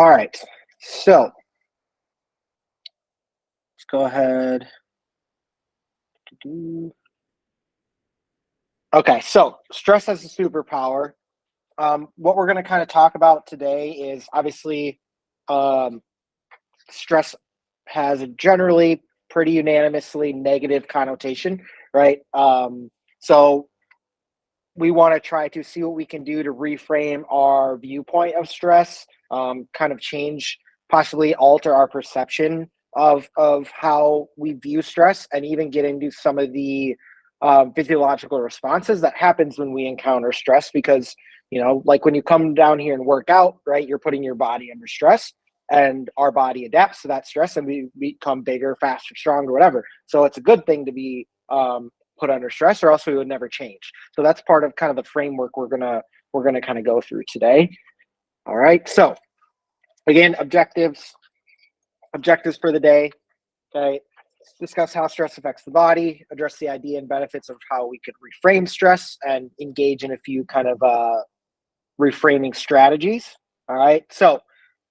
All right, so let's go ahead. Okay, so stress as a superpower. What we're going to kind of talk about today is obviously um, stress has a generally pretty unanimously negative connotation, right? So we want to try to see what we can do to reframe our viewpoint of stress, kind of change, possibly alter our perception of how we view stress, and even get into some of the physiological responses that happens when we encounter stress. Because like when you come down here and work out, right, you're putting your body under stress, and our body adapts to that stress, and we become bigger, faster, stronger, whatever. So it's a good thing to be put under stress, or else we would never change. So that's part of kind of the framework we're gonna kind of go through today. All right. So again, objectives for the day. Okay. Discuss how stress affects the body, address the idea and benefits of how we could reframe stress, and engage in a few kind of reframing strategies. All right. So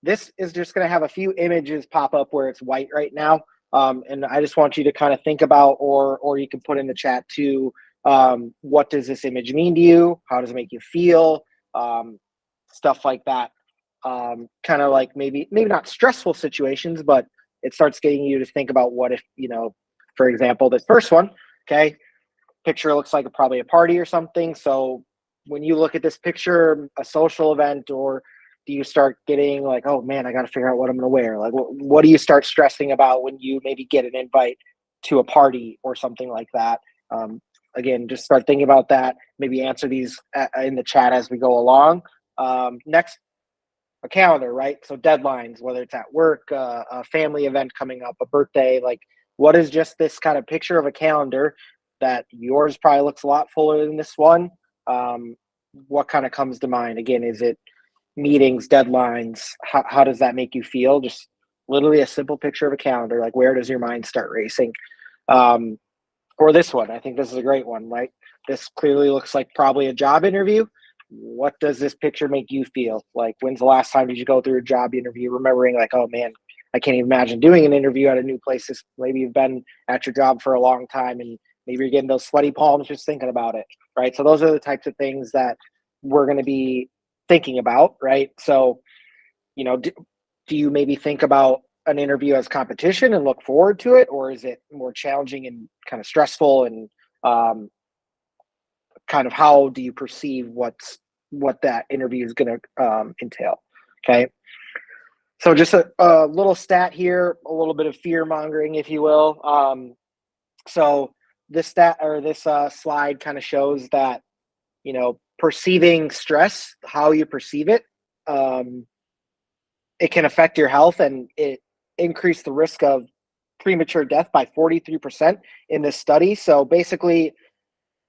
this is just going to have a few images pop up where it's white right now. And I just want you to kind of think about, or you can put in the chat too, what does this image mean to you? How does it make you feel? Stuff like that. Kind of like maybe not stressful situations, but it starts getting you to think about what if, for example, this first one, okay, picture looks like probably a party or something. So when you look at this picture, a social event, or do you start getting like, oh man, I got to figure out what I'm going to wear? Like, what do you start stressing about when you maybe get an invite to a party or something like that? Again, just start thinking about that. Maybe answer these in the chat as we go along. Next, a calendar, right? So deadlines, whether it's at work, a family event coming up, a birthday, like what is just this kind of picture of a calendar that yours probably looks a lot fuller than this one? What kind of comes to mind? Again, is it meetings, deadlines? How does that make you feel? Just literally a simple picture of a calendar. Like, where does your mind start racing? Or this one, I think this is a great one, right? This clearly looks like probably a job interview. What does this picture make you feel? Like, when's the last time did you go through a job interview remembering like, oh man, I can't even imagine doing an interview at a new place. Maybe you've been at your job for a long time, and maybe you're getting those sweaty palms just thinking about it, right? So those are the types of things that we're going to be thinking about, right? So, do you maybe think about an interview as competition and look forward to it, or is it more challenging and kind of stressful, and um, kind of how do you perceive what that interview is going to entail? Okay. So just a little stat here, a little bit of fear mongering, if you will. So this stat, or this slide kind of shows that, perceiving stress, how you perceive it, it can affect your health, and it increased the risk of premature death by 43% in this study. So basically,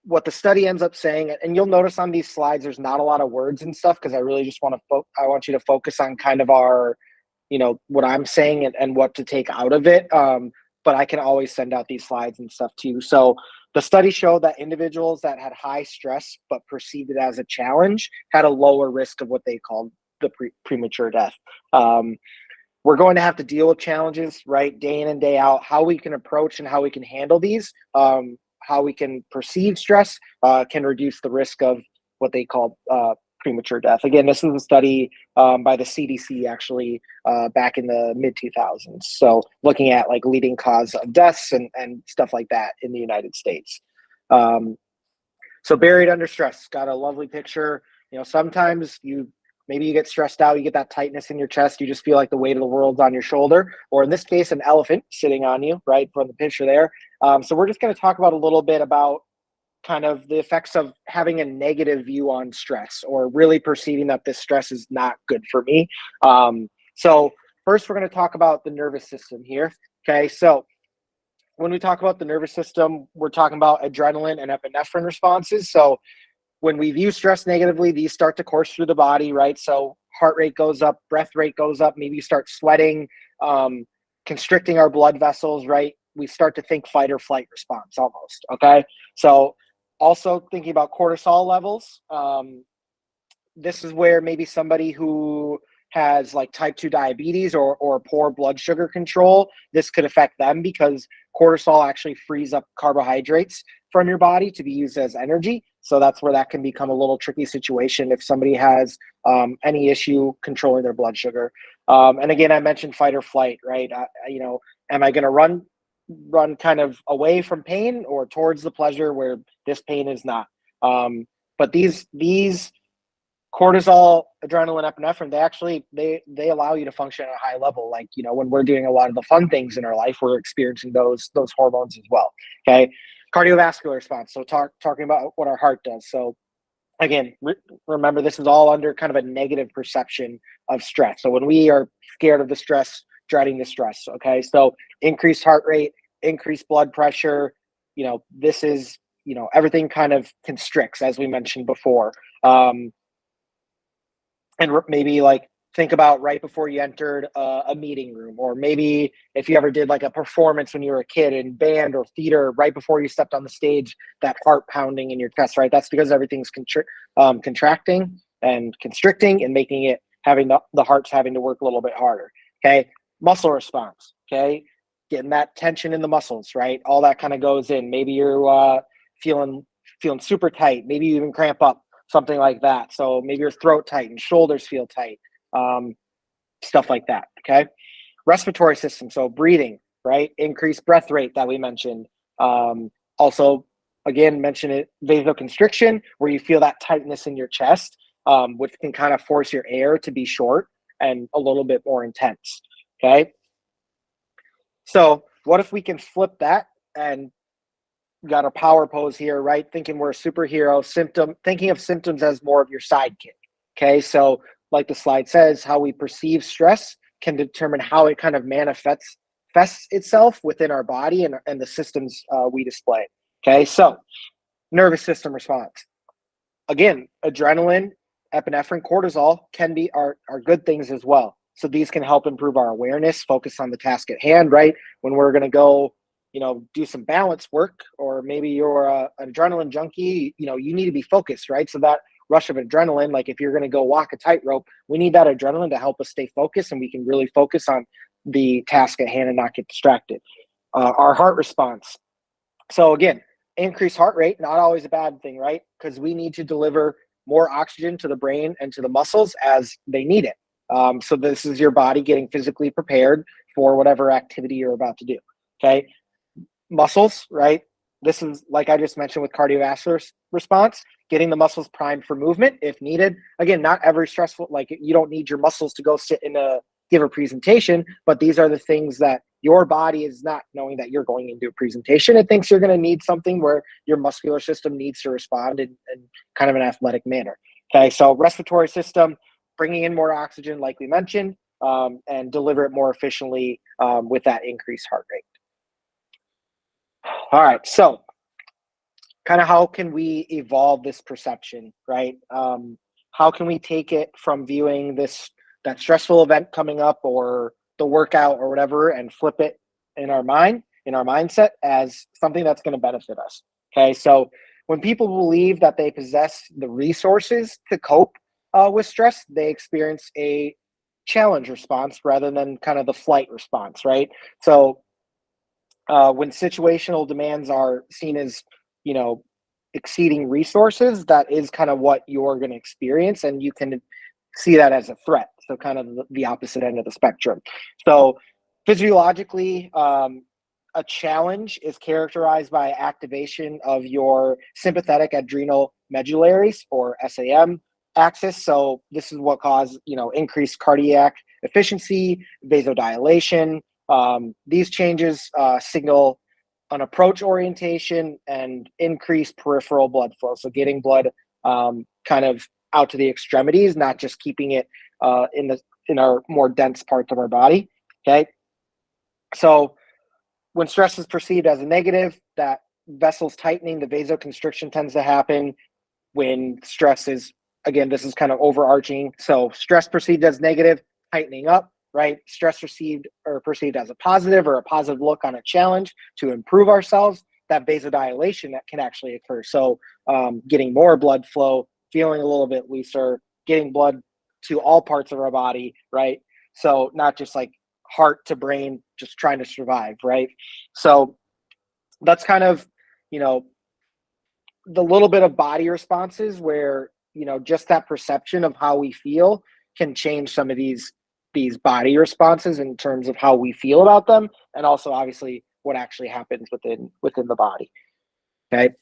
what the study ends up saying, and you'll notice on these slides, there's not a lot of words and stuff, because I really just I want you to focus on kind of our, what I'm saying, and what to take out of it. But I can always send out these slides and stuff too. So the study showed that individuals that had high stress but perceived it as a challenge had a lower risk of what they called the premature death. We're going to have to deal with challenges, right, day in and day out. How we can approach and how we can handle these, how we can perceive stress, can reduce the risk of what they call premature death. Again, this is a study by the CDC, actually, back in the mid 2000s. So looking at like leading cause of deaths and stuff like that in the United States. So buried under stress, got a lovely picture. Sometimes maybe you get stressed out, you get that tightness in your chest, you just feel like the weight of the world's on your shoulder, or in this case, an elephant sitting on you, right, from the picture there. So we're just going to talk about a little bit about kind of the effects of having a negative view on stress, or really perceiving that this stress is not good for me. So first, we're going to talk about the nervous system here. Okay, so when we talk about the nervous system, we're talking about adrenaline and epinephrine responses. So when we view stress negatively, these start to course through the body, right? So heart rate goes up, breath rate goes up, maybe you start sweating, constricting our blood vessels, right? We start to think fight or flight response almost, okay? So also thinking about cortisol levels. This is where maybe somebody who has like type 2 diabetes or poor blood sugar control, this could affect them because cortisol actually frees up carbohydrates from your body to be used as energy. So that's where that can become a little tricky situation if somebody has any issue controlling their blood sugar. And again, I mentioned fight or flight, right? Am I going to run kind of away from pain or towards the pleasure where this pain is not? But these cortisol, adrenaline, epinephrine, they allow you to function at a high level. Like, when we're doing a lot of the fun things in our life, we're experiencing those hormones as well. Okay. Cardiovascular response. So talking about what our heart does. So again, remember, this is all under kind of a negative perception of stress. So when we are scared of the stress, dreading the stress, okay, so increased heart rate, increased blood pressure, this is, everything kind of constricts, as we mentioned before. And maybe like think about right before you entered a meeting room, or maybe if you ever did like a performance when you were a kid in band or theater, right before you stepped on the stage, that heart pounding in your chest, right? That's because everything's contracting and constricting and making it, having the heart's having to work a little bit harder. Okay. Muscle response. Okay. Getting that tension in the muscles, right? All that kind of goes in. Maybe you're feeling super tight. Maybe you even cramp up, something like that. So maybe your throat tightens, shoulders feel tight, stuff like that. Okay. Respiratory system. So breathing, right? Increased breath rate that we mentioned. Also, again, mention it, vasoconstriction, where you feel that tightness in your chest, which can kind of force your air to be short and a little bit more intense. Okay. So what if we can flip that and got a power pose here, right? Thinking we're a superhero, thinking of symptoms as more of your sidekick. Okay. So like the slide says, how we perceive stress can determine how it kind of manifests itself within our body and the systems we display. Okay. So nervous system response. Again, adrenaline, epinephrine, cortisol are good things as well. So these can help improve our awareness, focus on the task at hand, right? When we're going to go do some balance work, or maybe you're an adrenaline junkie, you need to be focused, right? So that rush of adrenaline, like if you're going to go walk a tightrope, we need that adrenaline to help us stay focused, and we can really focus on the task at hand and not get distracted. Our heart response. So again, increased heart rate, not always a bad thing, right? Because we need to deliver more oxygen to the brain and to the muscles as they need it. So this is your body getting physically prepared for whatever activity you're about to do. Okay. Muscles, right? This is, like I just mentioned with cardiovascular response, getting the muscles primed for movement if needed. Again, not every stressful, like you don't need your muscles to go sit give a presentation, but these are the things that your body is not knowing that you're going into a presentation. It thinks you're going to need something where your muscular system needs to respond in kind of an athletic manner. Okay, so respiratory system, bringing in more oxygen, like we mentioned, and deliver it more efficiently with that increased heart rate. All right, so kind of how can we evolve this perception, right? How can we take it from viewing that stressful event coming up or the workout or whatever and flip it in our mindset as something that's going to benefit us? Okay, so when people believe that they possess the resources to cope with stress, they experience a challenge response rather than kind of the flight response, right? So when situational demands are seen as, exceeding resources, that is kind of what you're going to experience, and you can see that as a threat. So kind of the opposite end of the spectrum. So physiologically, a challenge is characterized by activation of your sympathetic adrenal medullaries, or SAM axis. So this is what causes, increased cardiac efficiency, vasodilation. These changes signal an approach orientation and increased peripheral blood flow. So getting blood kind of out to the extremities, not just keeping it in our more dense parts of our body. Okay. So when stress is perceived as a negative, that vessels tightening, the vasoconstriction tends to happen. When stress is, again, this is kind of overarching. So stress perceived as negative, tightening up, right? Stress received or perceived as a positive, or a positive look on a challenge to improve ourselves, that vasodilation that can actually occur. So getting more blood flow, feeling a little bit looser, getting blood to all parts of our body, right? So not just like heart to brain, just trying to survive, right? So that's kind of, you know, the little bit of body responses where, you know, just that perception of how we feel can change some of these body responses in terms of how we feel about them, and also obviously what actually happens within the body. Okay.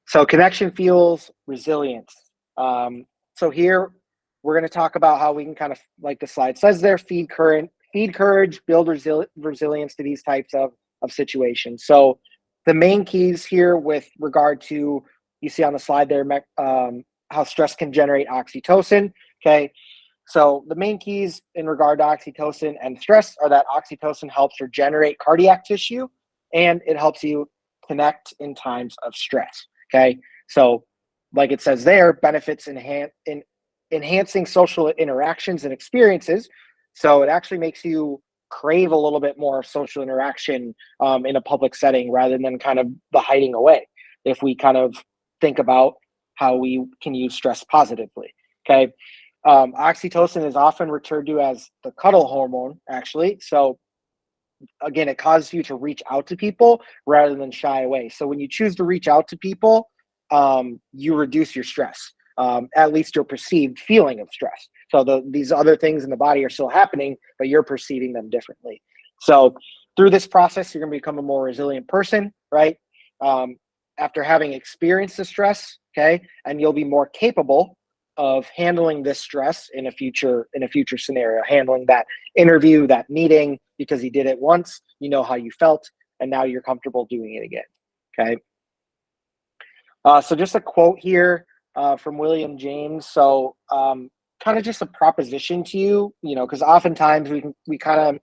So connection fuels resilience. So here we're going to talk about how we can kind of, like the slide says there, feed courage, build resilience to these types of situations. So the main keys here with regard to, you see on the slide there, how stress can generate oxytocin. Okay. So the main keys in regard to oxytocin and stress are that oxytocin helps regenerate cardiac tissue, and it helps you connect in times of stress. Okay. So like it says there, benefits in enhancing social interactions and experiences. So it actually makes you crave a little bit more social interaction in a public setting rather than kind of the hiding away, if we kind of think about how we can use stress positively. Okay. Oxytocin is often referred to as the cuddle hormone, actually. So again, it causes you to reach out to people rather than shy away. So when you choose to reach out to people, you reduce your stress, at least your perceived feeling of stress. So these other things in the body are still happening, but you're perceiving them differently. So through this process, you're going to become a more resilient person, right? After having experienced the stress, okay, and you'll be more capable of handling this stress in a future scenario, handling that interview, that meeting, because you did it once, you know how you felt, and now you're comfortable doing it again. Okay. So just a quote here from William James. So kind of just a proposition to you, you know, because oftentimes we kind of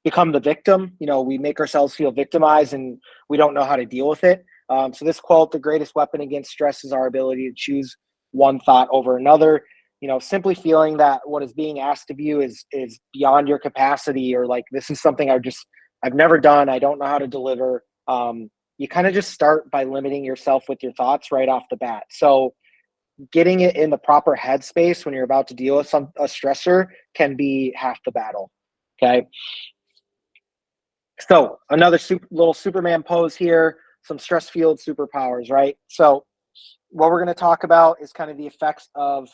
become the victim. You know, we make ourselves feel victimized and we don't know how to deal with it. So this quote, the greatest weapon against stress is our ability to choose one thought over another. You know, simply feeling that what is being asked of you is beyond your capacity, or like, this is something I've never done, I don't know how to deliver. You kind of just start by limiting yourself with your thoughts right off the bat. So getting it in the proper headspace when you're about to deal with a stressor can be half the battle. Okay. So another little Superman pose here, some stress field superpowers, right? So what we're going to talk about is kind of the effects of,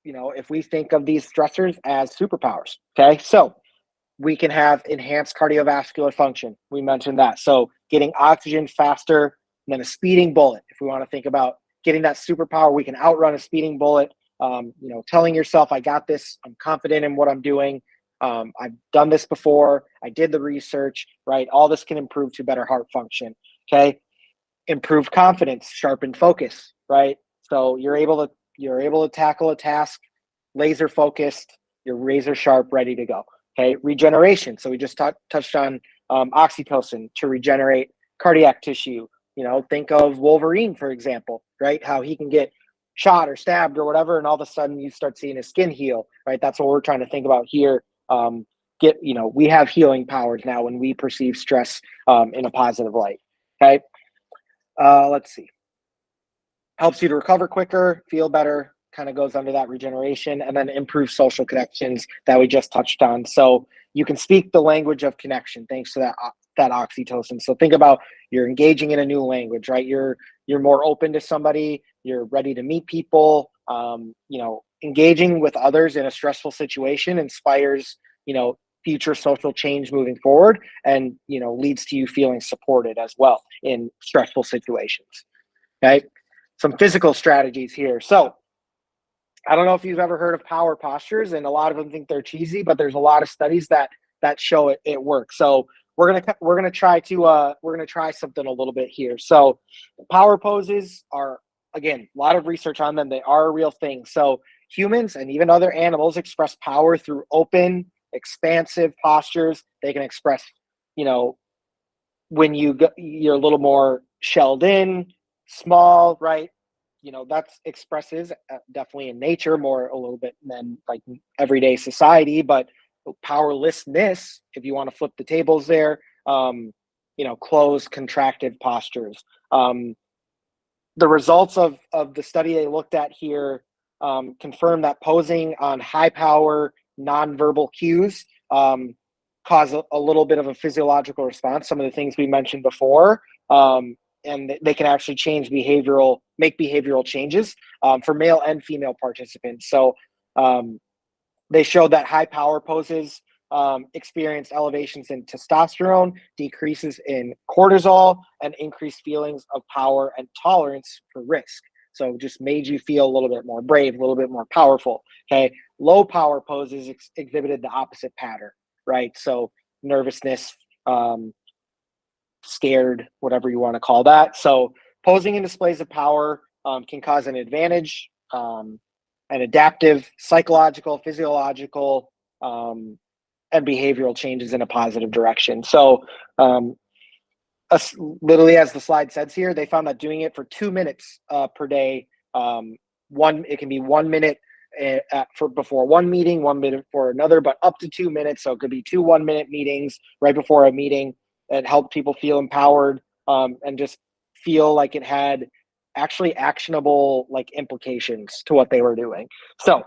you know, if we think of these stressors as superpowers. Okay. So we can have enhanced cardiovascular function. We mentioned that. So getting oxygen faster than a speeding bullet. If we want to think about getting that superpower, we can outrun a speeding bullet. You know, telling yourself, I got this, I'm confident in what I'm doing. I've done this before. I did the research, right? All this can improve to better heart function. Okay. Improved confidence, sharpened focus, right? So you're able to tackle a task, laser focused, you're razor sharp, ready to go. Okay. Regeneration. So we just touched on oxytocin to regenerate cardiac tissue. You know, think of Wolverine, for example, right? How he can get shot or stabbed or whatever, and all of a sudden you start seeing his skin heal, right? That's what we're trying to think about here. We have healing powers now when we perceive stress in a positive light. Okay. Let's see. Helps you to recover quicker, feel better, kind of goes under that regeneration, and then improve social connections that we just touched on. So you can speak the language of connection thanks to that oxytocin. So think about, you're engaging in a new language, right? You're more open to somebody, you're ready to meet people. You know, engaging with others in a stressful situation inspires, you know, future social change moving forward, and, you know, leads to you feeling supported as well in stressful situations. Okay. Some physical strategies here. So I don't know if you've ever heard of power postures, and a lot of them think they're cheesy, but there's a lot of studies that show it works. So we're gonna try something a little bit here. So power poses are, again, a lot of research on them. They are a real thing. So humans and even other animals express power through open, expansive postures. They can express, you know, when you're a little more shelled in, small, right? You know, that's expresses definitely in nature more a little bit than like everyday society. But powerlessness, if you want to flip the tables there, you know, closed, contracted postures. The results of the study they looked at here, confirmed that posing on high power nonverbal cues cause a little bit of a physiological response. Some of the things we mentioned before, and they can actually make behavioral changes for male and female participants. So they showed that high power poses experienced elevations in testosterone, decreases in cortisol, and increased feelings of power and tolerance for risk. So just made you feel a little bit more brave, a little bit more powerful. Okay. Low power poses exhibited the opposite pattern, right? So nervousness, scared, whatever you want to call that. So posing in displays of power can cause an advantage, an adaptive, psychological, physiological, and behavioral changes in a positive direction. So literally, as the slide says here, they found that doing it for 2 minutes per day, it can be 1 minute for before one meeting, 1 minute for another, but up to 2 minutes. So it could be 2 1-minute meetings right before a meeting. It helped people feel empowered and just feel like it had actually actionable like implications to what they were doing. So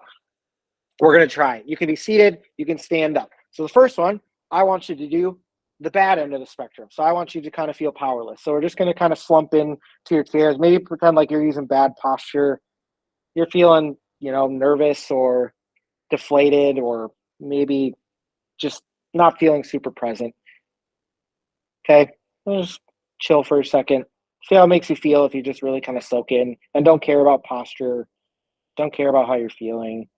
we're going to try it. You can be seated, you can stand up. So the first one, I want you to do the bad end of the spectrum. So I want you to kind of feel powerless. So we're just going to kind of slump in to your chairs, maybe pretend like you're using bad posture. You're feeling, nervous or deflated, or maybe just not feeling super present. Okay. Just chill for a second. See how it makes you feel if you just really kind of soak in and don't care about posture. Don't care about how you're feeling.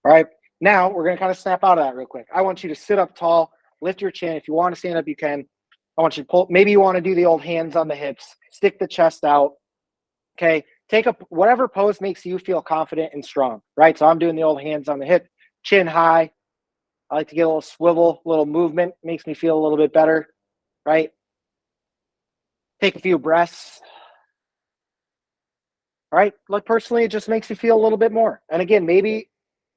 All right. Now we're going to kind of snap out of that real quick. I want you to sit up tall, lift your chin. If you want to stand up, you can. I want you to pull. Maybe you want to do the old hands on the hips, stick the chest out. Okay. Take up whatever pose makes you feel confident and strong. Right. So I'm doing the old hands on the hip, chin high. I like to get a little swivel, a little movement, makes me feel a little bit better. Right. Take a few breaths. All right. Look, personally, it just makes you feel a little bit more. And again, maybe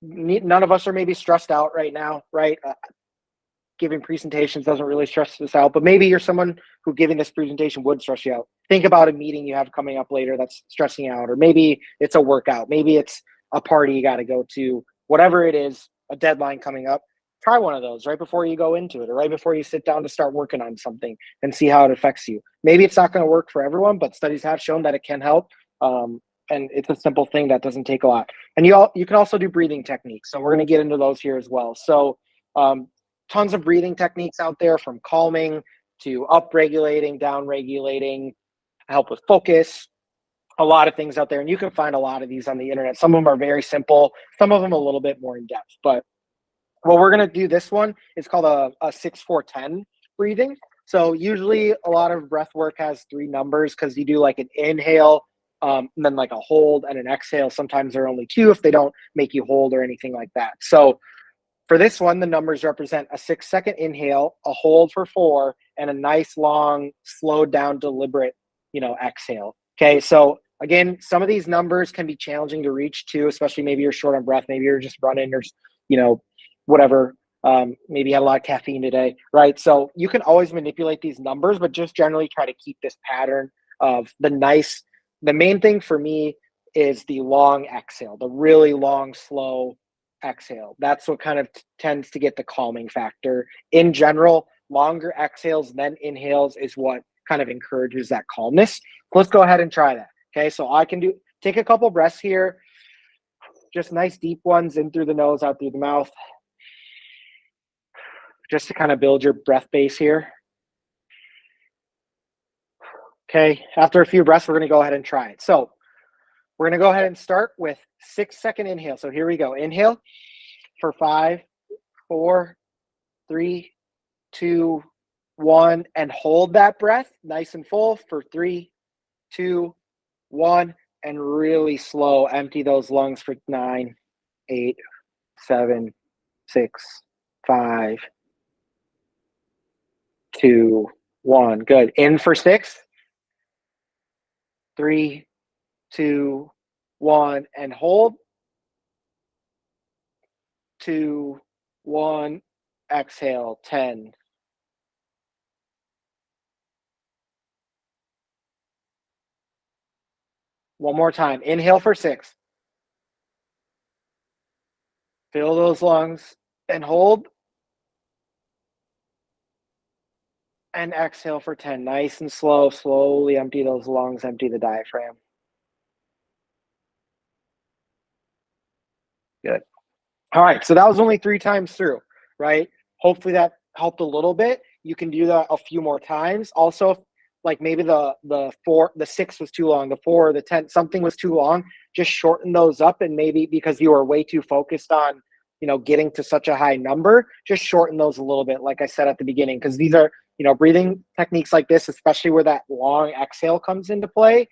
none of us are maybe stressed out right now. Right. Giving presentations doesn't really stress us out, but maybe you're someone who giving this presentation would stress you out. Think about a meeting you have coming up later that's stressing you out, or maybe it's a workout, maybe it's a party you got to go to, whatever it is, a deadline coming up. Try one of those right before you go into it, or right before you sit down to start working on something, and see how it affects you. Maybe it's not going to work for everyone, but studies have shown that it can help. And it's a simple thing that doesn't take a lot. And you can also do breathing techniques. So we're going to get into those here as well. So tons of breathing techniques out there, from calming to up-regulating, down-regulating, help with focus, a lot of things out there. And you can find a lot of these on the internet. Some of them are very simple, some of them a little bit more in depth. But what we're going to do this one is called a 6-4-10 breathing. So usually a lot of breath work has 3 numbers because you do like an inhale, and then like a hold and an exhale. Sometimes there are only 2 if they don't make you hold or anything like that. So for this one, the numbers represent a 6-second inhale, a hold for 4, and a nice long, slowed down, deliberate, exhale. Okay, so again, some of these numbers can be challenging to reach too, especially maybe you're short on breath, maybe you're just running, or whatever. Maybe you had a lot of caffeine today, right? So you can always manipulate these numbers, but just generally try to keep this pattern of the main thing for me is the long exhale, the really long, slow exhale. That's what kind of tends to get the calming factor. In general, longer exhales than inhales is what kind of encourages that calmness. Let's go ahead and try that. Okay, so I can take a couple breaths here, just nice deep ones in through the nose, out through the mouth, just to kind of build your breath base here. Okay, after a few breaths, we're going to go ahead and try it. So we're going to go ahead and start with 6-second inhale. So here we go. Inhale for 5, 4, 3, 2, 1, and hold that breath nice and full for 3, 2, 1, and really slow. Empty those lungs for 9, 8, 7, 6, 5, 2, 1. Good. In for 6, 3, 2, 1, and hold. 2, 1, exhale. 10. One more time. Inhale for 6, Fill those lungs and hold, and exhale for 10. Nice and slow. Slowly empty those lungs, empty the diaphragm. Good. All right. So that was only 3 times through, right? Hopefully that helped a little bit. You can do that a few more times. Also, like maybe the 6 was too long, the 4, the 10, something was too long, just shorten those up. And maybe because you were way too focused on, getting to such a high number, just shorten those a little bit, like I said at the beginning, because these are, breathing techniques like this, especially where that long exhale comes into play,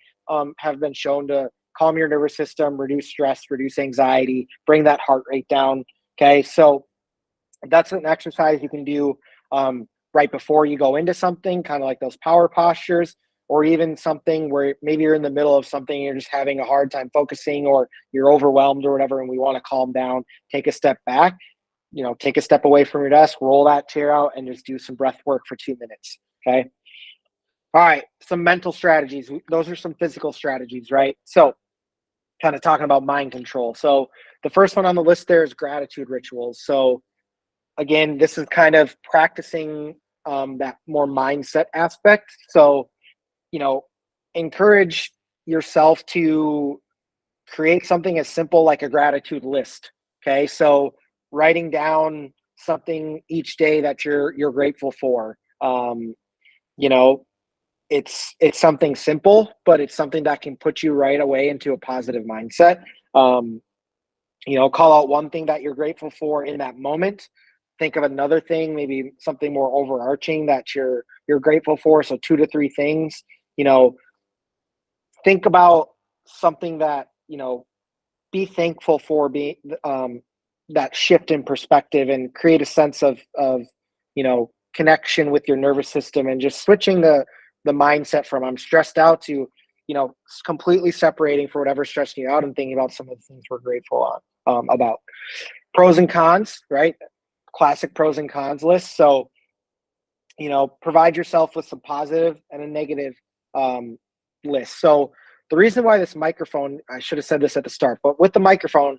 have been shown to calm your nervous system, reduce stress, reduce anxiety, bring that heart rate down. Okay. So that's an exercise you can do right before you go into something, kind of like those power postures, or even something where maybe you're in the middle of something, you're just having a hard time focusing, or you're overwhelmed or whatever, and we want to calm down, take a step back, take a step away from your desk, roll that chair out, and just do some breath work for 2 minutes. Okay. All right. Some mental strategies. Those are some physical strategies, right? So, kind of talking about mind control. So, the first one on the list there is gratitude rituals. So, again, this is kind of practicing that more mindset aspect. So, encourage yourself to create something as simple like a gratitude list. Okay. So, writing down something each day that you're grateful for. You know, it's something simple, but it's something that can put you right away into a positive mindset. Um, call out one thing that you're grateful for in that moment. Think of another thing, maybe something more overarching that you're grateful for. So 2 to 3 things. You know, think about something that be thankful for, being that shift in perspective, and create a sense of connection with your nervous system, and just switching the mindset from I'm stressed out to completely separating for whatever's stressing you out and thinking about some of the things we're grateful about. Pros and cons, right? Classic pros and cons list. So provide yourself with some positive and a negative list. So the reason why this microphone, I should have said this at the start, but with the microphone,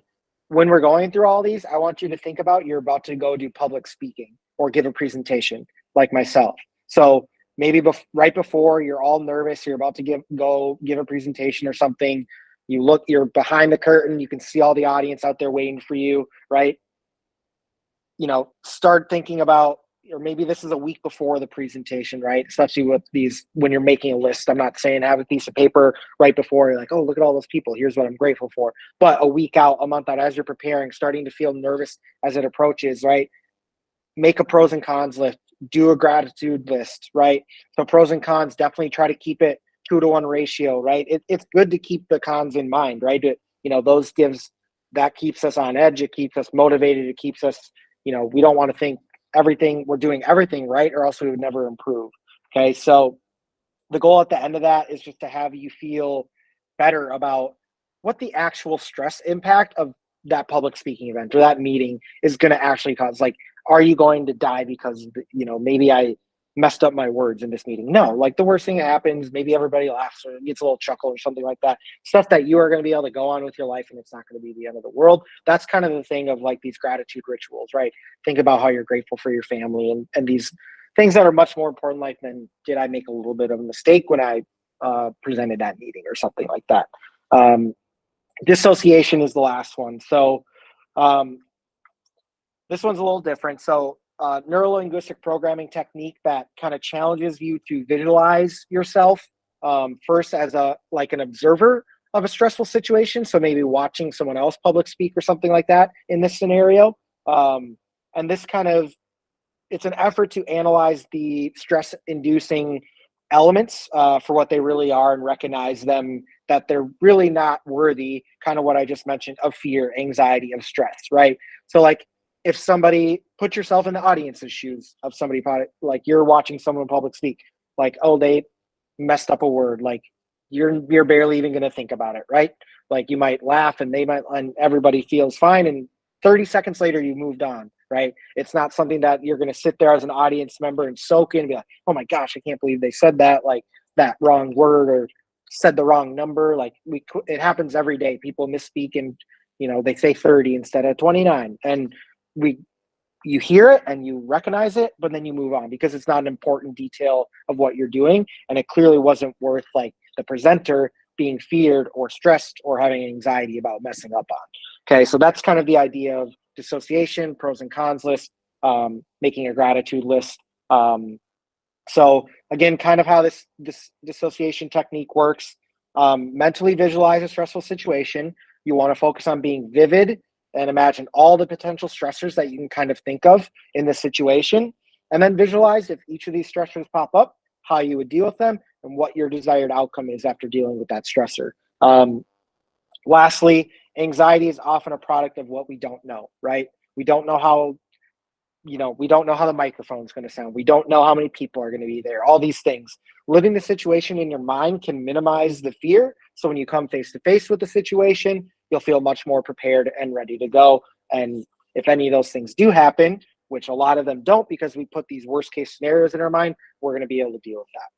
when we're going through all these, I want you to think about you're about to go do public speaking or give a presentation like myself. So maybe right before, you're all nervous, you're about to give a presentation or something. You're behind the curtain, you can see all the audience out there waiting for you, right? Start thinking about, or maybe this is a week before the presentation, right? Especially with these, when you're making a list. I'm not saying have a piece of paper right before, you're like, oh, look at all those people, here's what I'm grateful for. But a week out, a month out, as you're preparing, starting to feel nervous as it approaches, right? Make a pros and cons list, do a gratitude list, right? So pros and cons, definitely try to keep it 2-to-1 ratio, right? It's good to keep the cons in mind, right? That keeps us on edge. It keeps us motivated. It keeps us, we don't want to think we're doing everything right, or else we would never improve. Okay. So the goal at the end of that is just to have you feel better about what the actual stress impact of that public speaking event or that meeting is going to actually cause. Like, are you going to die because, maybe I messed up my words in this meeting? No, like the worst thing that happens, maybe everybody laughs or gets a little chuckle or something like that. Stuff that you are going to be able to go on with your life, and it's not going to be the end of the world. That's kind of the thing of like these gratitude rituals, right? Think about how you're grateful for your family, and these things that are much more important in life than, did I make a little bit of a mistake when I presented that meeting or something like that. Dissociation is the last one. So this one's a little different. So neuro-linguistic programming technique that kind of challenges you to visualize yourself first as an observer of a stressful situation. So maybe watching someone else public speak or something like that in this scenario. And this it's an effort to analyze the stress-inducing elements for what they really are, and recognize them, that they're really not worthy, kind of what I just mentioned, of fear, anxiety, of stress, right? So like, if somebody, put yourself in the audience's shoes of somebody, like you're watching someone public speak, like, oh, they messed up a word, like you're barely even going to think about it, right? Like you might laugh, and everybody feels fine, and 30 seconds later you moved on, right? It's not something that you're going to sit there as an audience member and soak in and be like, oh my gosh, I can't believe they said that, like that wrong word, or said the wrong number. Like it happens every day. People misspeak and they say 30 instead of 29. And you hear it and you recognize it, but then you move on because it's not an important detail of what you're doing. And it clearly wasn't worth like the presenter being feared or stressed or having anxiety about messing up on. Okay, so that's kind of the idea of dissociation, pros and cons list, making a gratitude list. So again, kind of how this dissociation technique works. Mentally visualize a stressful situation. You want to focus on being vivid and imagine all the potential stressors that you can kind of think of in this situation. And then visualize if each of these stressors pop up, how you would deal with them and what your desired outcome is after dealing with that stressor. Lastly, anxiety is often a product of what we don't know, right? We don't know how the microphone is going to sound. We don't know how many people are going to be there, all these things. Living the situation in your mind can minimize the fear. So when you come face to face with the situation, you'll feel much more prepared and ready to go. And if any of those things do happen, which a lot of them don't because we put these worst case scenarios in our mind, we're going to be able to deal with that.